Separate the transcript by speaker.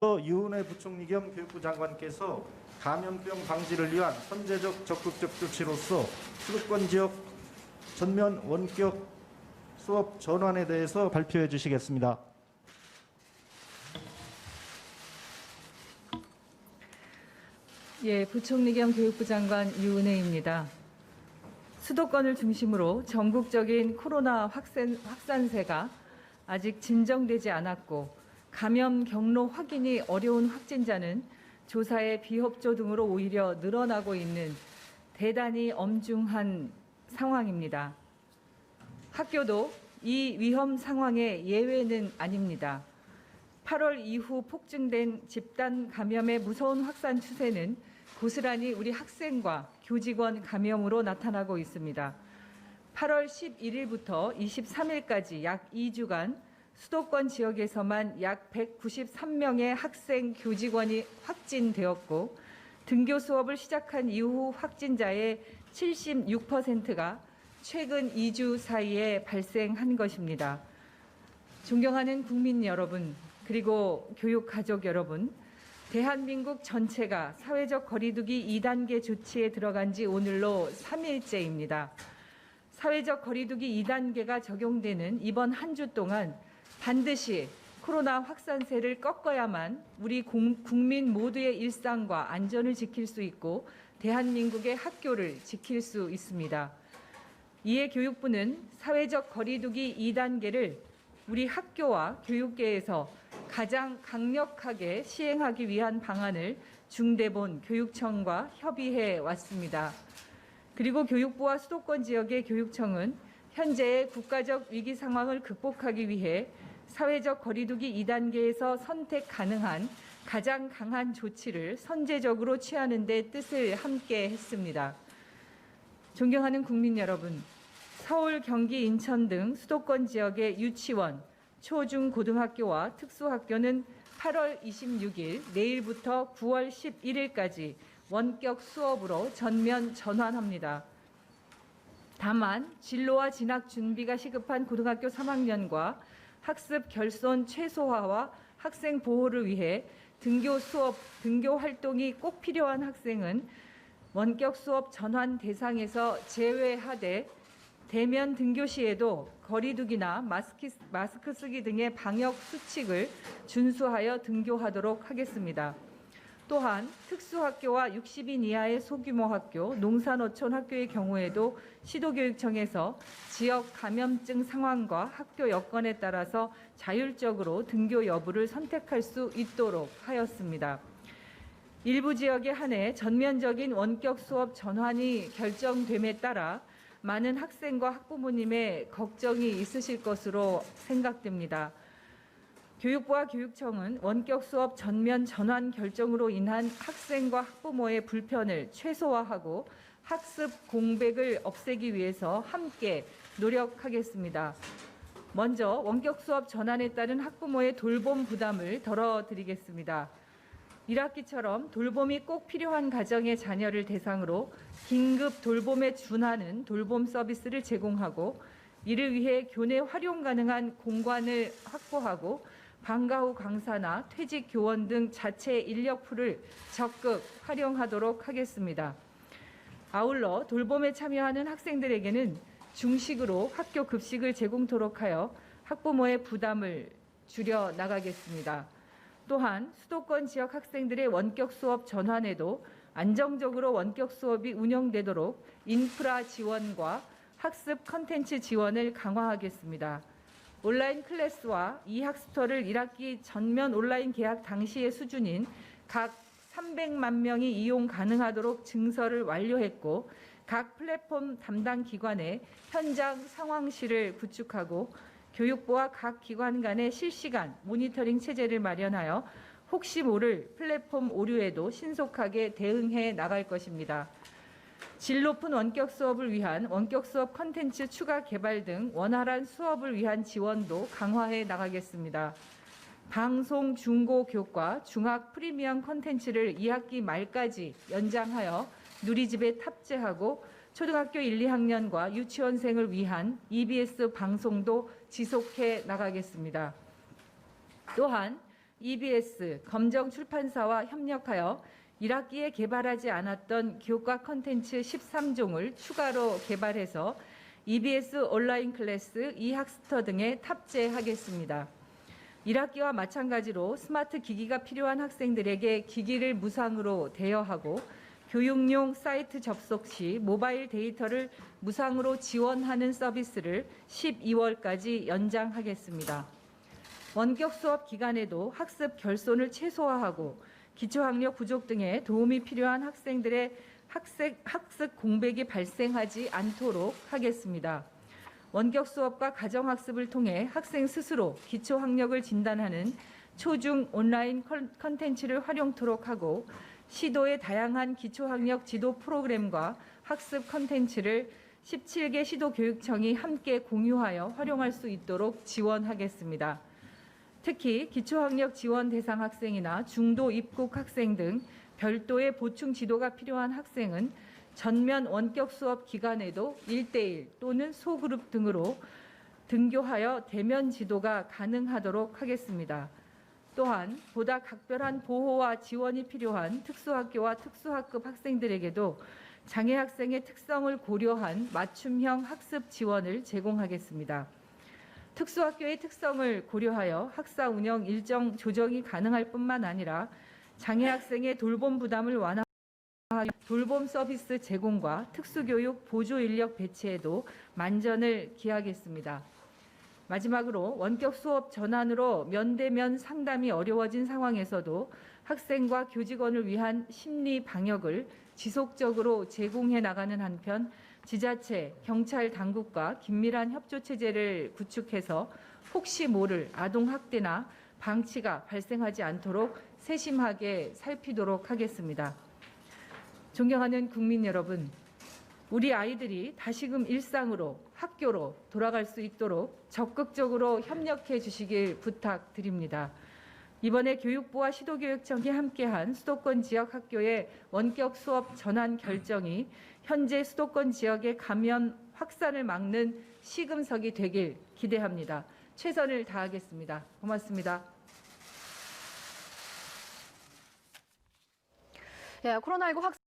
Speaker 1: 유은혜 부총리 겸 교육부 장관께서 감염병 방지를 위한 선제적 적극적 조치로서 수도권 지역 전면 원격 수업 전환에 대해서 발표해 주시겠습니다.
Speaker 2: 예, 부총리 겸 교육부 장관 유은혜입니다. 수도권을 중심으로 전국적인 코로나 확산세가 아직 진정되지 않았고 감염 경로 확인이 어려운 확진자는 조사의 비협조 등으로 오히려 늘어나고 있는 대단히 엄중한 상황입니다. 학교도 이 위험 상황의 예외는 아닙니다. 8월 이후 폭증된 집단 감염의 무서운 확산 추세는 고스란히 우리 학생과 교직원 감염으로 나타나고 있습니다. 8월 11일부터 23일까지 약 2주간 수도권 지역에서만 약 193명의 학생, 교직원이 확진되었고 등교 수업을 시작한 이후 확진자의 76%가 최근 2주 사이에 발생한 것입니다. 존경하는 국민 여러분, 그리고 교육 가족 여러분, 대한민국 전체가 사회적 거리두기 2단계 조치에 들어간 지 오늘로 3일째입니다. 사회적 거리두기 2단계가 적용되는 이번 한 주 동안 반드시 코로나 확산세를 꺾어야만 우리 국민 모두의 일상과 안전을 지킬 수 있고 대한민국의 학교를 지킬 수 있습니다. 이에 교육부는 사회적 거리두기 2단계를 우리 학교와 교육계에서 가장 강력하게 시행하기 위한 방안을 중대본 교육청과 협의해 왔습니다. 그리고 교육부와 수도권 지역의 교육청은 현재의 국가적 위기 상황을 극복하기 위해 사회적 거리두기 2단계에서 선택 가능한 가장 강한 조치를 선제적으로 취하는 데 뜻을 함께 했습니다. 존경하는 국민 여러분, 서울, 경기, 인천 등 수도권 지역의 유치원, 초, 중, 고등학교와 특수학교는 8월 26일 내일부터 9월 11일까지 원격 수업으로 전면 전환합니다. 다만 진로와 진학 준비가 시급한 고등학교 3학년과 학습 결손 최소화와 학생 보호를 위해 등교 수업, 등교 활동이 꼭 필요한 학생은 원격 수업 전환 대상에서 제외하되 대면 등교 시에도 거리두기나 마스크 쓰기 등의 방역 수칙을 준수하여 등교하도록 하겠습니다. 또한 특수학교와 60인 이하의 소규모 학교, 농산어촌 학교의 경우에도 시도교육청에서 지역 감염증 상황과 학교 여건에 따라서 자율적으로 등교 여부를 선택할 수 있도록 하였습니다. 일부 지역에 한해 전면적인 원격 수업 전환이 결정됨에 따라 많은 학생과 학부모님의 걱정이 있으실 것으로 생각됩니다. 교육부와 교육청은 원격 수업 전면 전환 결정으로 인한 학생과 학부모의 불편을 최소화하고 학습 공백을 없애기 위해서 함께 노력하겠습니다. 먼저 원격 수업 전환에 따른 학부모의 돌봄 부담을 덜어드리겠습니다. 1학기처럼 돌봄이 꼭 필요한 가정의 자녀를 대상으로 긴급 돌봄에 준하는 돌봄 서비스를 제공하고 이를 위해 교내 활용 가능한 공간을 확보하고 방과 후 강사나 퇴직 교원 등 자체 인력풀을 적극 활용하도록 하겠습니다. 아울러 돌봄에 참여하는 학생들에게는 중식으로 학교 급식을 제공토록 하여 학부모의 부담을 줄여 나가겠습니다. 또한 수도권 지역 학생들의 원격 수업 전환에도 안정적으로 원격 수업이 운영되도록 인프라 지원과 학습 컨텐츠 지원을 강화하겠습니다. 온라인 클래스와 이학스토를 1학기 전면 온라인 개학 당시의 수준인 각 300만 명이 이용 가능하도록 증설을 완료했고 각 플랫폼 담당 기관에 현장 상황실을 구축하고 교육부와 각 기관 간의 실시간 모니터링 체제를 마련하여 혹시 모를 플랫폼 오류에도 신속하게 대응해 나갈 것입니다. 질 높은 원격 수업을 위한 원격 수업 콘텐츠 추가 개발 등 원활한 수업을 위한 지원도 강화해 나가겠습니다. 방송 중고 교과 중학 프리미엄 콘텐츠를 2학기 말까지 연장하여 누리집에 탑재하고 초등학교 1, 2학년과 유치원생을 위한 EBS 방송도 지속해 나가겠습니다. 또한 EBS, 검정출판사와 협력하여 1학기에 개발하지 않았던 교과 콘텐츠 13종을 추가로 개발해서 EBS 온라인 클래스, 이학스터 등에 탑재하겠습니다. 1학기와 마찬가지로 스마트 기기가 필요한 학생들에게 기기를 무상으로 대여하고 교육용 사이트 접속 시 모바일 데이터를 무상으로 지원하는 서비스를 12월까지 연장하겠습니다. 원격 수업 기간에도 학습 결손을 최소화하고 기초학력 부족 등의 도움이 필요한 학생들의 학습 공백이 발생하지 않도록 하겠습니다. 원격 수업과 가정학습을 통해 학생 스스로 기초학력을 진단하는 초중 온라인 콘텐츠를 활용토록 하고 시도의 다양한 기초학력 지도 프로그램과 학습 콘텐츠를 17개 시도교육청이 함께 공유하여 활용할 수 있도록 지원하겠습니다. 특히 기초학력 지원 대상 학생이나 중도 입국 학생 등 별도의 보충 지도가 필요한 학생은 전면 원격 수업 기간에도 1대1 또는 소그룹 등으로 등교하여 대면 지도가 가능하도록 하겠습니다. 또한 보다 각별한 보호와 지원이 필요한 특수학교와 특수학급 학생들에게도 장애 학생의 특성을 고려한 맞춤형 학습 지원을 제공하겠습니다. 특수학교의 특성을 고려하여 학사 운영 일정 조정이 가능할 뿐만 아니라 장애 학생의 돌봄 부담을 완화하기 위해 돌봄 서비스 제공과 특수교육 보조 인력 배치에도 만전을 기하겠습니다. 마지막으로 원격 수업 전환으로 면대면 상담이 어려워진 상황에서도 학생과 교직원을 위한 심리 방역을 지속적으로 제공해 나가는 한편 지자체, 경찰 당국과 긴밀한 협조 체제를 구축해서 혹시 모를 아동 학대나 방치가 발생하지 않도록 세심하게 살피도록 하겠습니다. 존경하는 국민 여러분, 우리 아이들이 다시금 일상으로 학교로 돌아갈 수 있도록 적극적으로 협력해 주시길 부탁드립니다. 이번에 교육부와 시도교육청이 함께한 수도권 지역 학교의 원격 수업 전환 결정이 현재 수도권 지역의 감염 확산을 막는 시금석이 되길 기대합니다. 최선을 다하겠습니다. 고맙습니다.
Speaker 3: 코로나19 확산